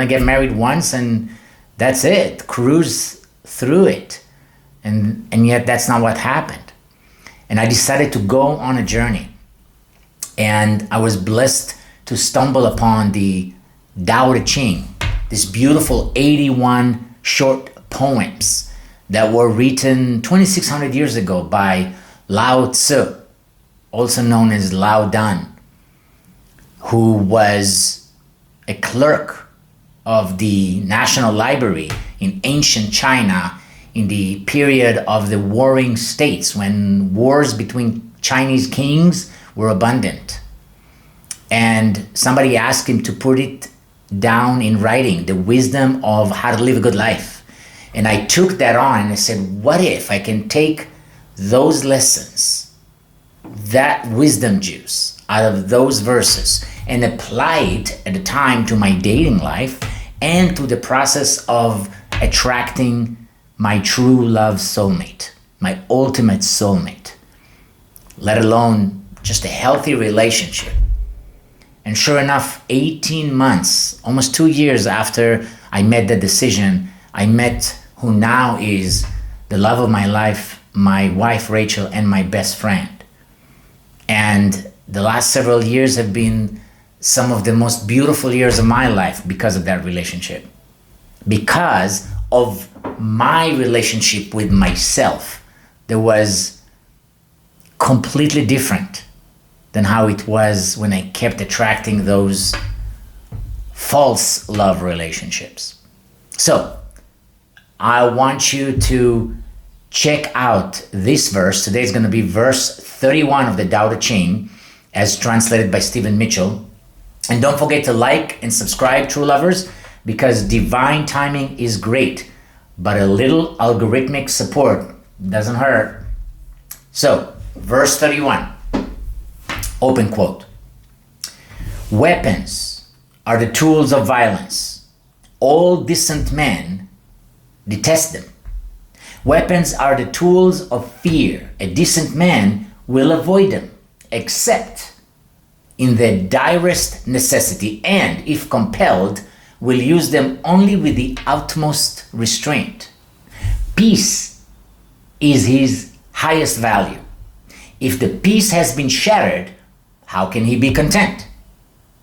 to get married once and that's it, cruise through it. And yet that's not what happened. And I decided to go on a journey. And I was blessed to stumble upon the Tao Te Ching, this beautiful 81 short poems that were written 2,600 years ago by Lao Tzu, also known as Lao Dan, who was a clerk of the National Library in ancient China in the period of the warring states, when wars between Chinese kings were abundant. And somebody asked him to put it down in writing, the wisdom of how to live a good life. And I took that on and I said, what if I can take those lessons, that wisdom juice out of those verses, and apply it at the time to my dating life and to the process of attracting my true love soulmate, my ultimate soulmate, let alone just a healthy relationship. And sure enough, 18 months, almost 2 years after I made the decision, I met who now is the love of my life, my wife Rachel, and my best friend. And the last several years have been some of the most beautiful years of my life because of that relationship. Because of my relationship with myself that was completely different than how it was when I kept attracting those false love relationships. So I want you to check out this verse. Today is going to be verse 31 of the Tao Te Ching, as translated by Stephen Mitchell. And don't forget to like and subscribe, true lovers, because divine timing is great, but a little algorithmic support doesn't hurt. So, verse 31, open quote. Weapons are the tools of violence. All decent men detest them. Weapons are the tools of fear. A decent man will avoid them, except in the direst necessity, and if compelled, will use them only with the utmost restraint. Peace is his highest value. If the peace has been shattered, how can he be content?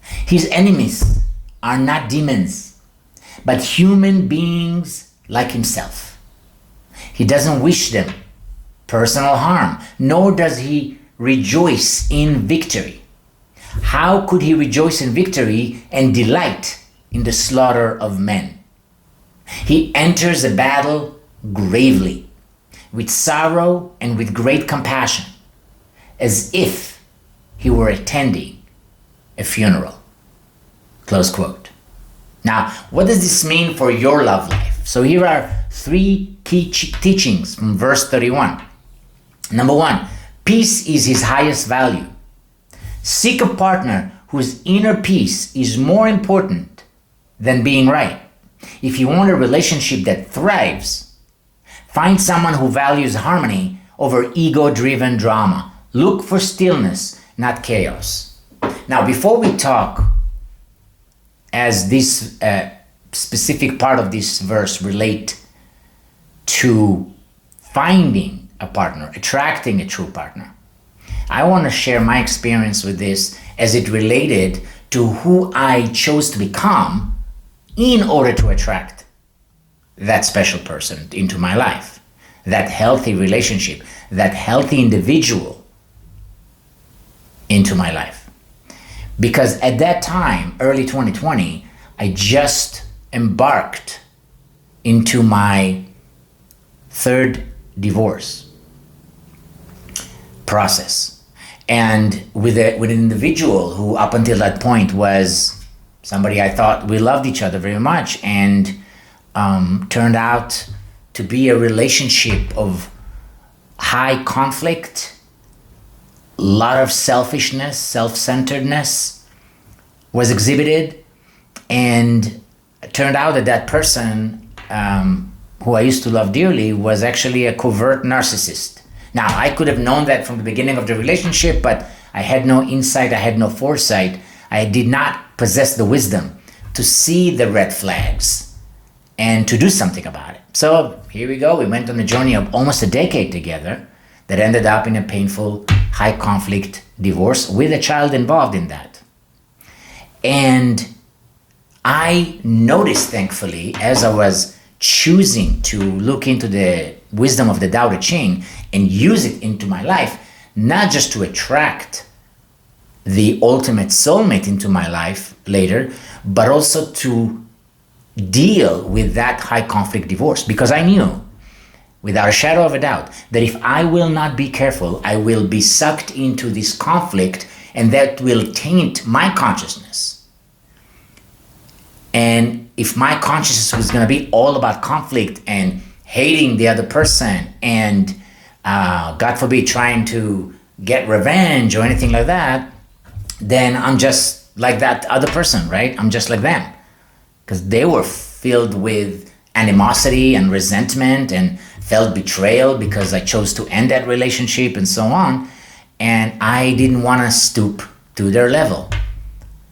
His enemies are not demons, but human beings like himself. He doesn't wish them personal harm, nor does he rejoice in victory. How could he rejoice in victory and delight in the slaughter of men? He enters a battle gravely, with sorrow and with great compassion, as if he were attending a funeral. Close quote. Now, what does this mean for your love life? So here are three key teachings from verse 31. Number one, peace is his highest value. Seek a partner whose inner peace is more important than being right. If you want a relationship that thrives, find someone who values harmony over ego-driven drama. Look for stillness, not chaos. Now, before we talk, as this specific part of this verse relate to finding a partner, attracting a true partner, I want to share my experience with this as it related to who I chose to become in order to attract that special person into my life, that healthy relationship, that healthy individual into my life. Because at that time, early 2020, I just embarked into my third divorce process. And with an individual who up until that point was somebody I thought we loved each other very much, and turned out to be a relationship of high conflict, a lot of selfishness, self-centeredness was exhibited, and it turned out that that person who I used to love dearly was actually a covert narcissist. Now, I could have known that from the beginning of the relationship, but I had no insight, I had no foresight. I did not possess the wisdom to see the red flags and to do something about it. So here we go. We went on a journey of almost a decade together that ended up in a painful, high conflict divorce with a child involved in that. And I noticed, thankfully, as I was choosing to look into the wisdom of the Tao Te Ching and use it into my life, not just to attract the ultimate soulmate into my life later, but also to deal with that high conflict divorce. Because I knew, without a shadow of a doubt, that if I will not be careful, I will be sucked into this conflict, and that will taint my consciousness. And if my consciousness was going to be all about conflict and hating the other person and, God forbid, trying to get revenge or anything like that, then I'm just like that other person, right? I'm just like them. Because they were filled with animosity and resentment and felt betrayal because I chose to end that relationship and so on. And I didn't want to stoop to their level.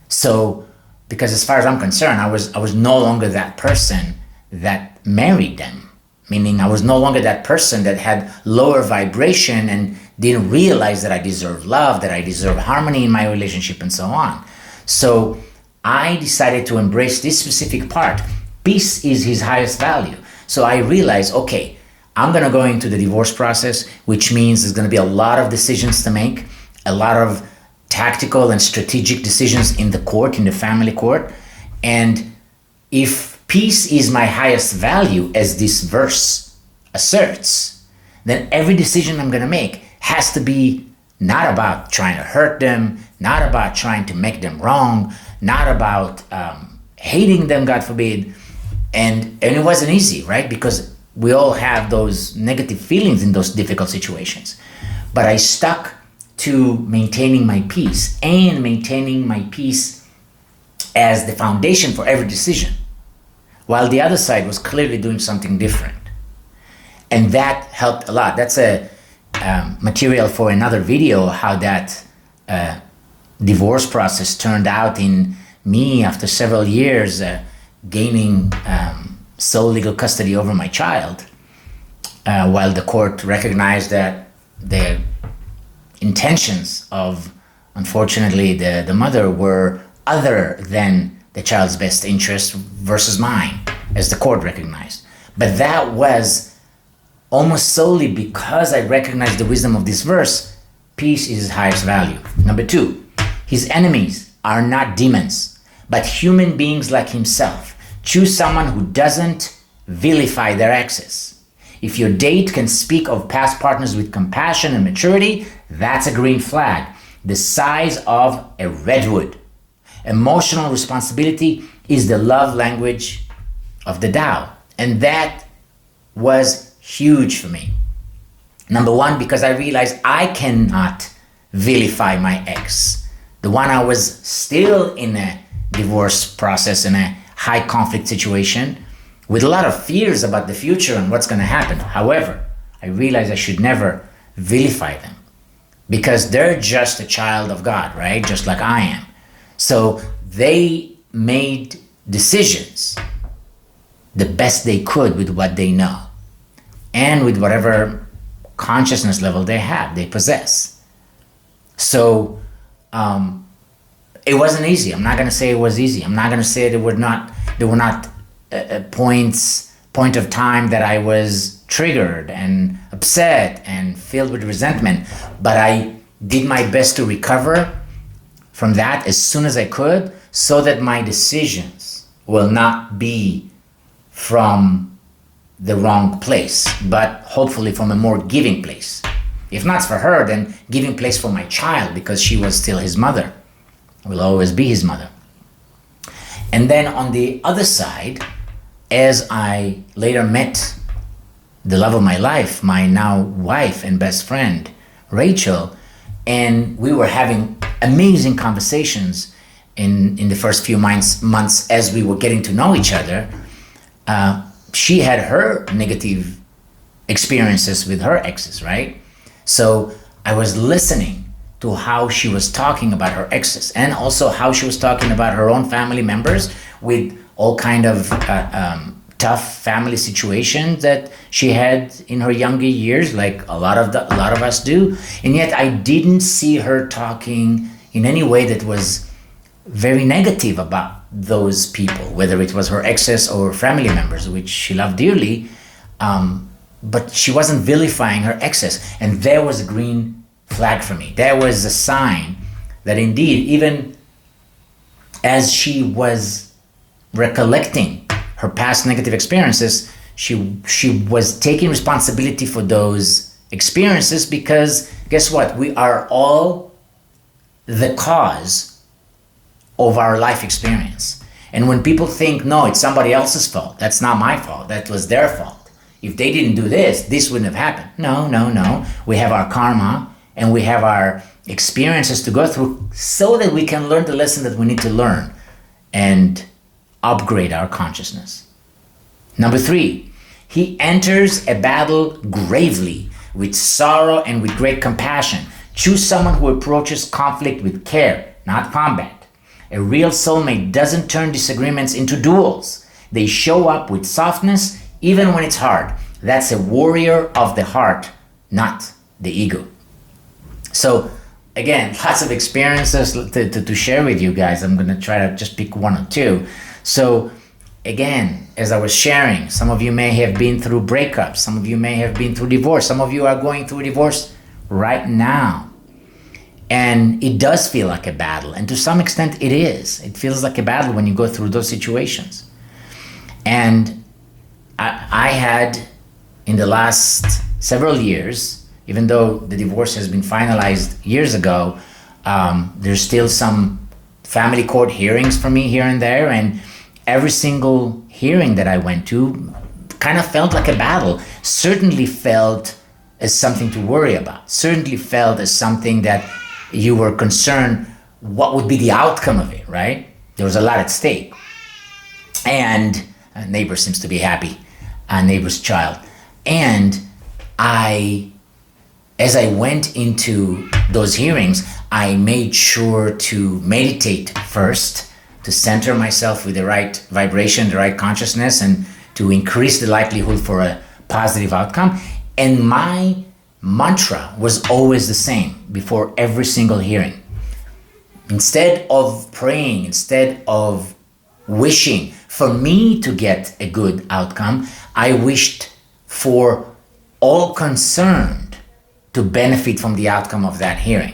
So, because as far as I'm concerned, I was no longer that person that married them. Meaning I was no longer that person that had lower vibration and didn't realize that I deserve love, that I deserve harmony in my relationship and so on. So I decided to embrace this specific part. Peace is his highest value. So I realized, okay, I'm going to go into the divorce process, which means there's going to be a lot of decisions to make, a lot of tactical and strategic decisions in the court, in the family court. And if peace is my highest value, as this verse asserts, then every decision I'm going to make has to be not about trying to hurt them, not about trying to make them wrong, not about hating them, God forbid. And it wasn't easy, right? Because we all have those negative feelings in those difficult situations. But I stuck to maintaining my peace, and maintaining my peace as the foundation for every decision, while the other side was clearly doing something different. And that helped a lot. That's a material for another video, how that divorce process turned out in me after several years gaining sole legal custody over my child, while the court recognized that the intentions of, unfortunately, the mother were other than the child's best interest versus mine, as the court recognized. But that was almost solely because I recognized the wisdom of this verse. Peace is his highest value. Number 2, his enemies are not demons, but human beings like himself. Choose someone who doesn't vilify their exes. If your date can speak of past partners with compassion and maturity, that's a green flag, the size of a redwood. Emotional responsibility is the love language of the Tao. And that was huge for me. Number 1, because I realized I cannot vilify my ex. The one I was still in a divorce process, in a high conflict situation, with a lot of fears about the future and what's going to happen. However, I realized I should never vilify them, because they're just a child of God, right? Just like I am. So they made decisions the best they could with what they know and with whatever consciousness level they possess. So it wasn't easy. I'm not going to say it was easy. I'm not going to say there were not point of time that I was triggered and upset and filled with resentment, but I did my best to recover from that as soon as I could, so that my decisions will not be from the wrong place, but hopefully from a more giving place. If not for her, then giving place for my child, because she was still his mother, will always be his mother. And then on the other side, as I later met the love of my life, my now wife and best friend, Rachel, and we were having amazing conversations in the first few months as we were getting to know each other. She had her negative experiences with her exes, right? So I was listening to how she was talking about her exes, and also how she was talking about her own family members with all kind of tough family situations that she had in her younger years, like a lot of us do. And yet I didn't see her talking in any way that was very negative about those people, whether it was her exes or family members, which she loved dearly. But she wasn't vilifying her exes, and there was a green flag for me. There was a sign that indeed, even as she was recollecting her past negative experiences, she was taking responsibility for those experiences, because guess what? We are all the cause of our life experience. And when people think, no, it's somebody else's fault, that's not my fault, that was their fault. If they didn't do this, this wouldn't have happened. No. We have our karma and we have our experiences to go through so that we can learn the lesson that we need to learn and upgrade our consciousness. Number 3, he enters a battle gravely, with sorrow and with great compassion. Choose someone who approaches conflict with care, not combat. A real soulmate doesn't turn disagreements into duels. They show up with softness even when it's hard. That's a warrior of the heart, not the ego. So again, lots of experiences to share with you guys. I'm gonna try to just pick one or two. So again, as I was sharing, some of you may have been through breakups, some of you may have been through divorce, some of you are going through a divorce right now. And it does feel like a battle, and to some extent it is. It feels like a battle when you go through those situations. And I had, in the last several years, even though the divorce has been finalized years ago, there's still some family court hearings for me here and there, and every single hearing that I went to kind of felt like a battle, certainly felt as something to worry about, certainly felt as something that you were concerned what would be the outcome of it, right? There was a lot at stake. And a neighbor seems to be happy, a neighbor's child. And as I went into those hearings, I made sure to meditate first, to center myself with the right vibration, the right consciousness, and to increase the likelihood for a positive outcome. And my mantra was always the same before every single hearing. Instead of praying, instead of wishing for me to get a good outcome, I wished for all concerned to benefit from the outcome of that hearing.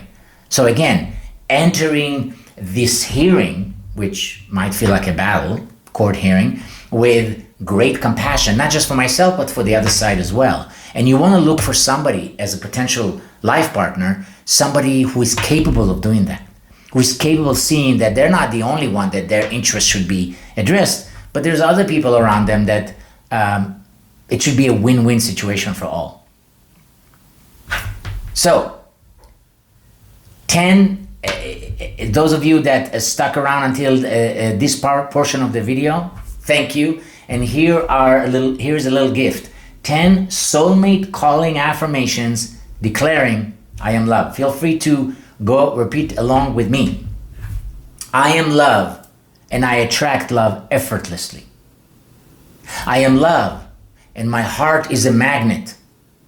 So again, entering this hearing, which might feel like a battle, court hearing, with great compassion, not just for myself, but for the other side as well. And you want to look for somebody as a potential life partner, somebody who is capable of doing that, who is capable of seeing that they're not the only one that their interests should be addressed, but there's other people around them that it should be a win-win situation for all. So, 10, those of you that stuck around until this portion of the video, thank you. And here's a little gift. 10 soulmate calling affirmations declaring, I am love. Feel free to go repeat along with me. I am love, and I attract love effortlessly. I am love, and my heart is a magnet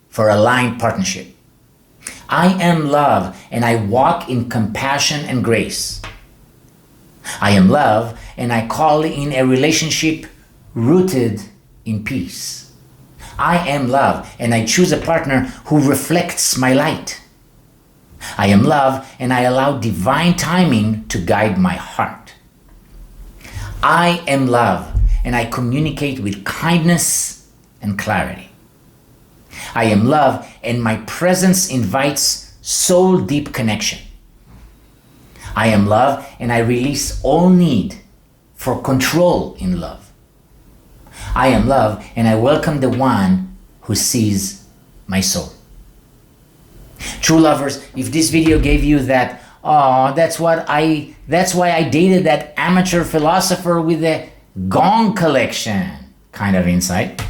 for aligned partnership. I am love, and I walk in compassion and grace. I am love, and I call in a relationship rooted in peace. I am love, and I choose a partner who reflects my light. I am love, and I allow divine timing to guide my heart. I am love, and I communicate with kindness and clarity. I am love, and my presence invites soul deep connection. I am love, and I release all need for control in love. I am love, and I welcome the one who sees my soul. True lovers, if this video gave you that, oh, that's why I dated that amateur philosopher with the gong collection kind of insight,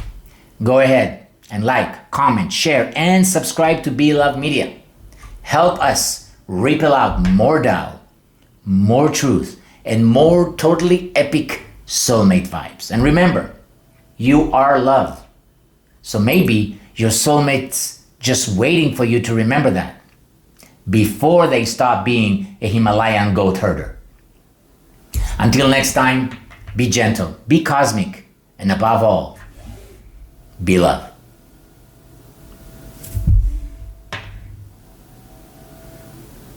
go ahead and like, comment, share, and subscribe to Be Love Media. Help us ripple out more Tao, more truth, and more totally epic soulmate vibes. And remember, you are love. So maybe your soulmate's just waiting for you to remember that before they stop being a Himalayan goat herder. Until next time, be gentle, be cosmic, and above all, be love.